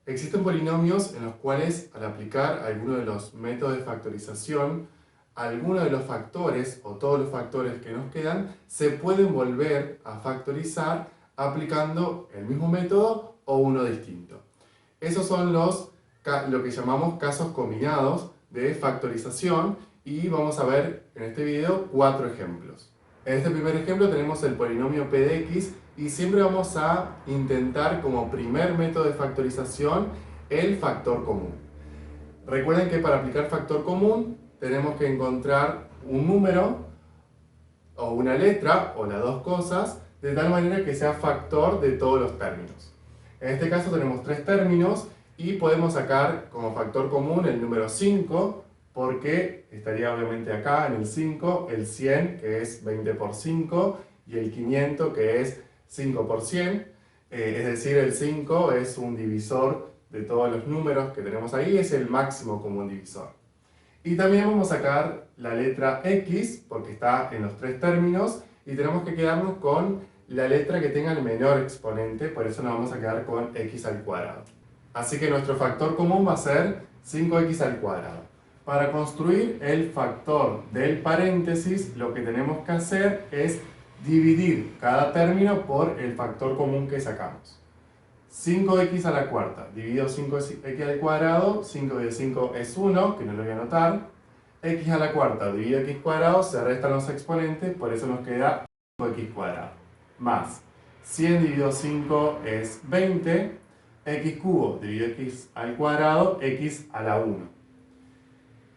Existen polinomios en los cuales, al aplicar alguno de los métodos de factorización, algunos de los factores o todos los factores que nos quedan se pueden volver a factorizar aplicando el mismo método o uno distinto. Esos son lo que llamamos casos combinados de factorización y vamos a ver en este video 4 ejemplos. En este primer ejemplo tenemos el polinomio p de x y siempre vamos a intentar como primer método de factorización el factor común. Recuerden que para aplicar factor común tenemos que encontrar un número o una letra o las dos cosas de tal manera que sea factor de todos los términos. En este caso tenemos 3 términos y podemos sacar como factor común el número 5 porque estaría obviamente acá en el 5 el 100 que es 20 por 5 y el 500 que es 5 por 100, es decir, el 5 es un divisor de todos los números que tenemos ahí, es el máximo común divisor. Y también vamos a sacar la letra x, porque está en los 3 términos, y tenemos que quedarnos con la letra que tenga el menor exponente, por eso nos vamos a quedar con x al cuadrado. Así que nuestro factor común va a ser 5x al cuadrado. Para construir el factor del paréntesis, lo que tenemos que hacer es dividir cada término por el factor común que sacamos. 5x a la cuarta, dividido 5x al cuadrado, 5 de 5 es 1, que no lo voy a anotar. X a la cuarta dividido x cuadrado, se restan los exponentes, por eso nos queda 5x cuadrado. Más 100 dividido 5 es 20, x cubo dividido x al cuadrado, x a la 1.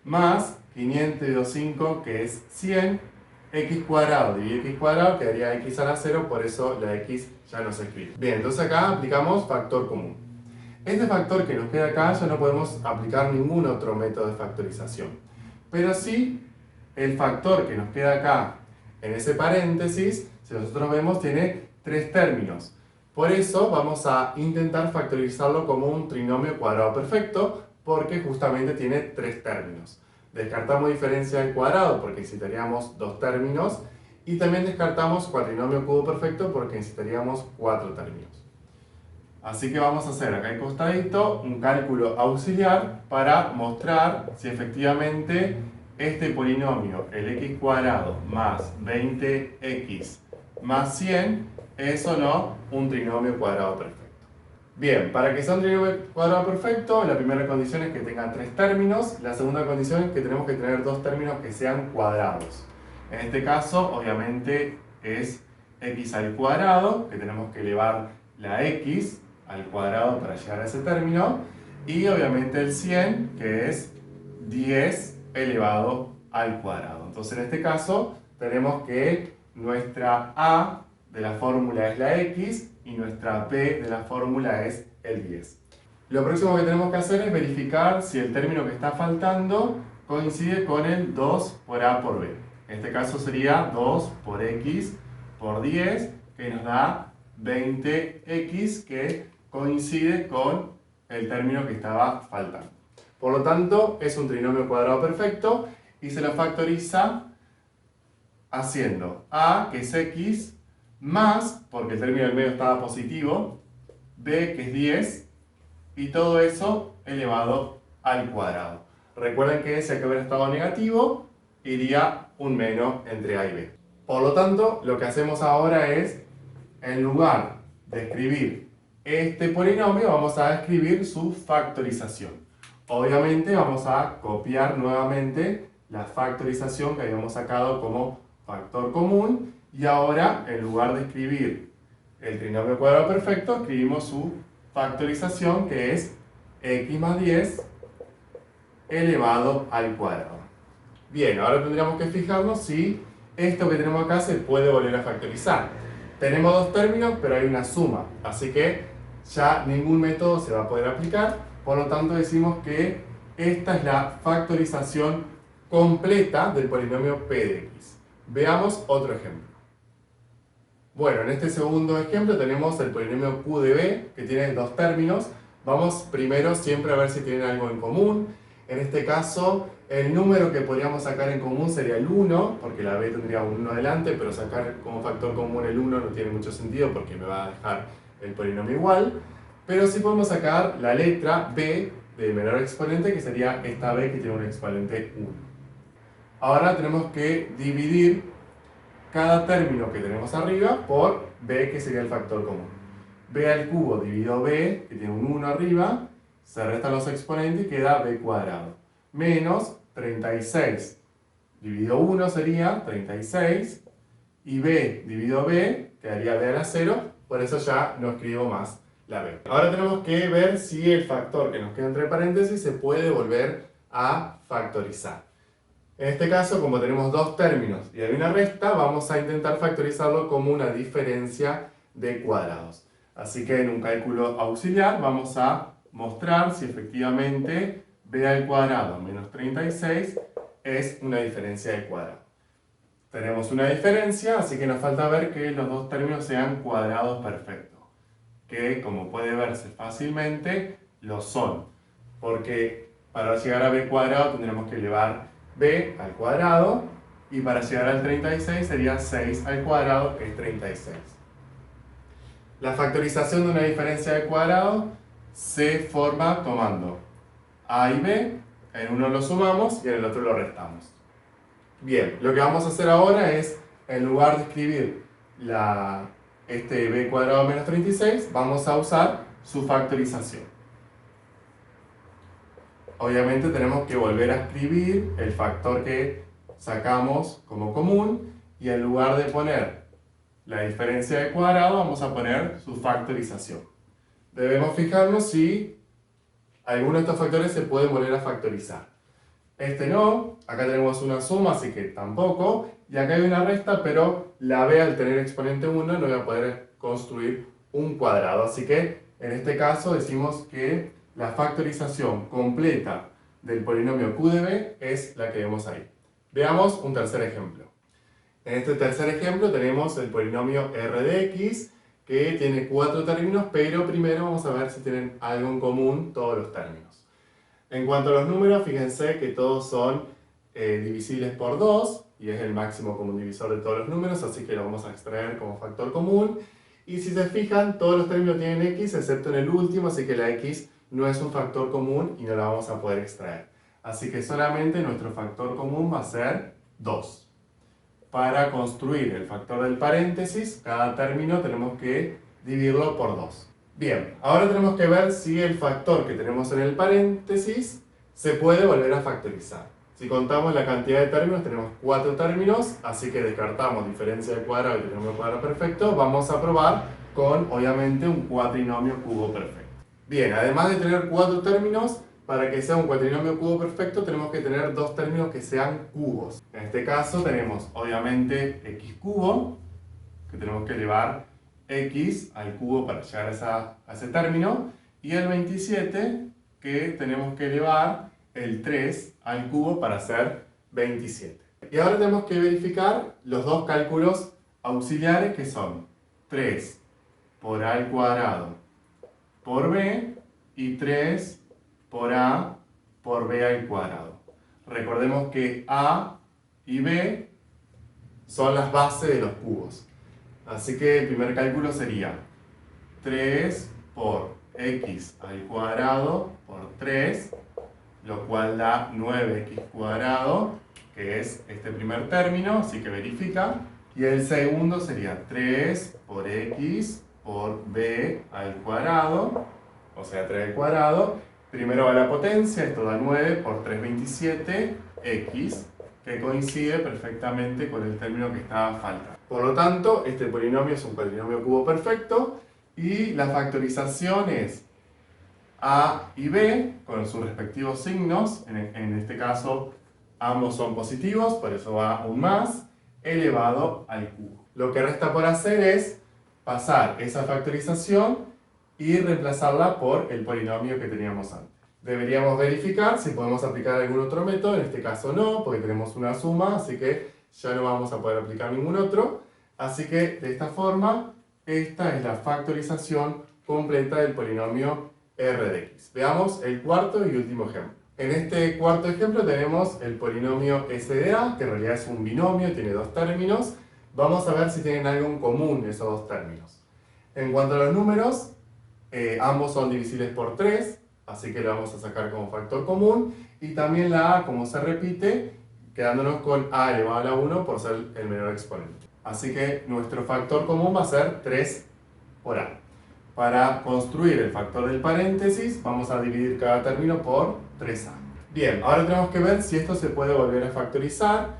Más 500 dividido 5, que es 100, x cuadrado dividido x cuadrado quedaría x a la 0, por eso la x ya no se escribe. Bien, entonces acá aplicamos factor común. Este factor que nos queda acá ya no podemos aplicar ningún otro método de factorización. Pero sí, el factor que nos queda acá en ese paréntesis, si nosotros vemos, tiene 3 términos. Por eso vamos a intentar factorizarlo como un trinomio cuadrado perfecto, porque justamente tiene 3 términos. Descartamos diferencia al cuadrado porque necesitaríamos 2 términos y también descartamos cuatrinomio cubo perfecto porque necesitaríamos 4 términos. Así que vamos a hacer acá al costadito un cálculo auxiliar para mostrar si efectivamente este polinomio, el x cuadrado más 20x más 100, es o no un trinomio cuadrado perfecto. Bien, para que sea un trinomio cuadrado perfecto, la primera condición es que tenga 3 términos. La segunda condición es que tenemos que tener 2 términos que sean cuadrados. En este caso, obviamente, es x al cuadrado, que tenemos que elevar la x al cuadrado para llegar a ese término. Y obviamente el 100, que es 10 elevado al cuadrado. Entonces, en este caso, tenemos que nuestra a de la fórmula es la x y nuestra p de la fórmula es el 10. Lo próximo que tenemos que hacer es verificar si el término que está faltando coincide con el 2 por a por b. En este caso sería 2 por x por 10, que nos da 20x, que coincide con el término que estaba faltando. Por lo tanto, es un trinomio cuadrado perfecto y se lo factoriza haciendo a, que es x, más, porque el término del medio estaba positivo, b, que es 10, y todo eso elevado al cuadrado. Recuerden que si acá hubiera estado negativo, iría un menos entre a y b. Por lo tanto, lo que hacemos ahora es, en lugar de escribir este polinomio, vamos a escribir su factorización. Obviamente vamos a copiar nuevamente la factorización que habíamos sacado como factor común, y ahora, en lugar de escribir el trinomio cuadrado perfecto, escribimos su factorización, que es x más 10 elevado al cuadrado. Bien, ahora tendríamos que fijarnos si esto que tenemos acá se puede volver a factorizar. Tenemos 2 términos, pero hay una suma, así que ya ningún método se va a poder aplicar. Por lo tanto, decimos que esta es la factorización completa del polinomio p de x. Veamos otro ejemplo. Bueno, en este segundo ejemplo tenemos el polinomio q de b, que tiene 2 términos. Vamos primero siempre a ver si tienen algo en común. En este caso, el número que podríamos sacar en común sería el 1, porque la b tendría un 1 delante, pero sacar como factor común el 1 no tiene mucho sentido porque me va a dejar el polinomio igual. pero sí podemos sacar la letra b de menor exponente, que sería esta b que tiene un exponente 1. Ahora tenemos que dividir cada término que tenemos arriba por b, que sería el factor común. b al cubo dividido b, que tiene un 1 arriba, se restan los exponentes y queda b cuadrado. Menos 36 dividido 1 sería 36, y b dividido b quedaría b a la 0, por eso ya no escribo más la b. Ahora tenemos que ver si el factor que nos queda entre paréntesis se puede volver a factorizar. En este caso, como tenemos dos términos y hay una resta, vamos a intentar factorizarlo como una diferencia de cuadrados. Así que en un cálculo auxiliar vamos a mostrar si efectivamente b al cuadrado menos 36 es una diferencia de cuadrado. Tenemos una diferencia, así que nos falta ver que los dos términos sean cuadrados perfectos, que como puede verse fácilmente lo son, porque para llegar a b cuadrado tendremos que elevar b al cuadrado, y para llegar al 36 sería 6 al cuadrado, que es 36. La factorización de una diferencia de cuadrado se forma tomando a y b, en uno lo sumamos y en el otro lo restamos. Bien, lo que vamos a hacer ahora es, en lugar de escribir este b cuadrado menos 36, vamos a usar su factorización. Obviamente tenemos que volver a escribir el factor que sacamos como común, y en lugar de poner la diferencia de cuadrado vamos a poner su factorización. Debemos fijarnos si alguno de estos factores se puede volver a factorizar. Este no, acá tenemos una suma, así que tampoco, y acá hay una resta, pero la b al tener exponente 1 no voy a poder construir un cuadrado, así que en este caso decimos que la factorización completa del polinomio q de b es la que vemos ahí. Veamos un tercer ejemplo. En este tercer ejemplo tenemos el polinomio r de x, que tiene 4 términos, pero primero vamos a ver si tienen algo en común todos los términos. En cuanto a los números, fíjense que todos son divisibles por 2, y es el máximo común divisor de todos los números, así que lo vamos a extraer como factor común. Y si se fijan, todos los términos tienen x, excepto en el último, así que la x no es un factor común y no la vamos a poder extraer. Así que solamente nuestro factor común va a ser 2. Para construir el factor del paréntesis, cada término tenemos que dividirlo por 2. Bien, ahora tenemos que ver si el factor que tenemos en el paréntesis se puede volver a factorizar. Si contamos la cantidad de términos, tenemos 4 términos, así que descartamos diferencia de cuadrado y trinomio cuadrado perfecto. Vamos a probar con, obviamente, un cuatrinomio cubo perfecto. Bien, además de tener 4 términos, para que sea un cuatrinomio cubo perfecto tenemos que tener 2 términos que sean cubos. En este caso tenemos, obviamente, x cubo, que tenemos que elevar x al cubo para llegar a ese término, y el 27, que tenemos que elevar el 3 al cubo para hacer 27. Y ahora tenemos que verificar los dos cálculos auxiliares, que son 3 por a al cuadrado por b y 3 por a por b al cuadrado. Recordemos que a y b son las bases de los cubos. Así que el primer cálculo sería 3 por x al cuadrado por 3, lo cual da 9x cuadrado, que es este primer término, así que verifica. Y el segundo sería 3 por x por b al cuadrado, o sea 3 al cuadrado. Primero va la potencia, esto da 9 por 3, 27x, que coincide perfectamente con el término que estaba faltando. Por lo tanto, este polinomio es un polinomio cubo perfecto, y la factorización es a y b con sus respectivos signos. En este caso ambos son positivos, por eso va un más, elevado al cubo. Lo que resta por hacer es pasar esa factorización y reemplazarla por el polinomio que teníamos antes. Deberíamos verificar si podemos aplicar algún otro método, en este caso no, porque tenemos una suma, así que ya no vamos a poder aplicar ningún otro. Así que de esta forma, esta es la factorización completa del polinomio r de x. Veamos el cuarto y último ejemplo. En este cuarto ejemplo tenemos el polinomio s de a, que en realidad es un binomio, tiene 2 términos. Vamos a ver si tienen algo en común esos 2 términos. En cuanto a los números, ambos son divisibles por 3, así que lo vamos a sacar como factor común. Y también la a, como se repite, quedándonos con a elevado a la 1 por ser el menor exponente. Así que nuestro factor común va a ser 3 por a. Para construir el factor del paréntesis, vamos a dividir cada término por 3a. Bien, ahora tenemos que ver si esto se puede volver a factorizar.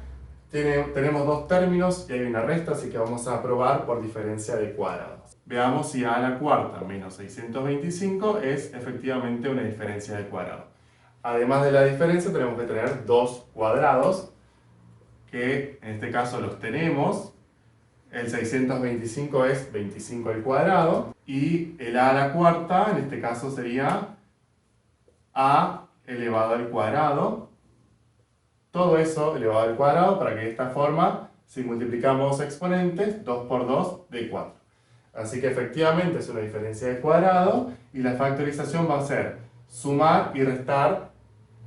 Tenemos dos términos y hay una resta, así que vamos a probar por diferencia de cuadrados. Veamos si a la cuarta menos 625 es efectivamente una diferencia de cuadrado. Además de la diferencia, tenemos que tener dos cuadrados, que en este caso los tenemos. El 625 es 25 al cuadrado, y el a la cuarta, en este caso sería a elevado al cuadrado. Todo eso elevado al cuadrado, para que de esta forma, si multiplicamos exponentes, 2 por 2 de 4. Así que efectivamente es una diferencia de cuadrado, y la factorización va a ser sumar y restar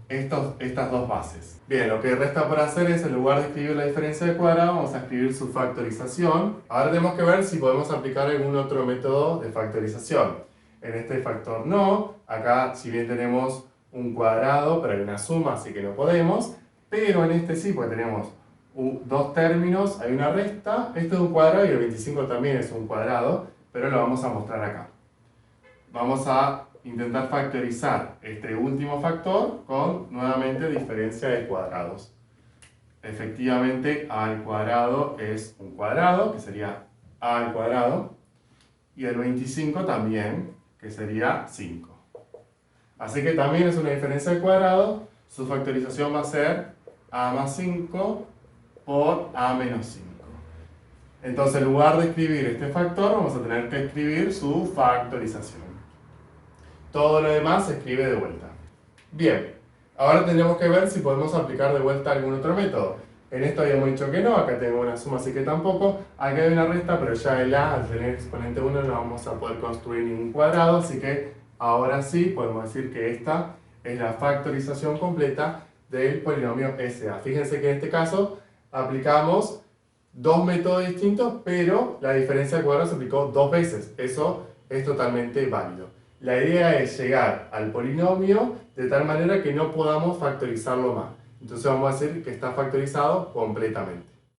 estas dos bases. Bien, lo que resta por hacer es, en lugar de escribir la diferencia de cuadrado, vamos a escribir su factorización. Ahora tenemos que ver si podemos aplicar algún otro método de factorización. En este factor no. Acá, si bien tenemos un cuadrado, pero hay una suma, así que no podemos. Pero en este sí, porque tenemos dos términos, hay una resta. Esto es un cuadrado y el 25 también es un cuadrado, pero lo vamos a mostrar acá. Vamos a intentar factorizar este último factor con, nuevamente, diferencia de cuadrados. Efectivamente, a al cuadrado es un cuadrado, que sería a al cuadrado, y el 25 también, que sería 5. Así que también es una diferencia de cuadrado. Su factorización va a ser a más 5 por a menos 5. Entonces, en lugar de escribir este factor, vamos a tener que escribir su factorización. Todo lo demás se escribe de vuelta. Bien, ahora tendremos que ver si podemos aplicar de vuelta algún otro método. En esto habíamos dicho que no, acá tengo una suma, así que tampoco. Acá hay una resta, pero ya el a, al tener exponente 1, no vamos a poder construir ningún cuadrado, así que ahora sí podemos decir que esta es la factorización completa del polinomio SA. Fíjense que en este caso aplicamos dos métodos distintos, pero la diferencia de cuadrados se aplicó dos veces. Eso es totalmente válido. La idea es llegar al polinomio de tal manera que no podamos factorizarlo más. Entonces vamos a decir que está factorizado completamente.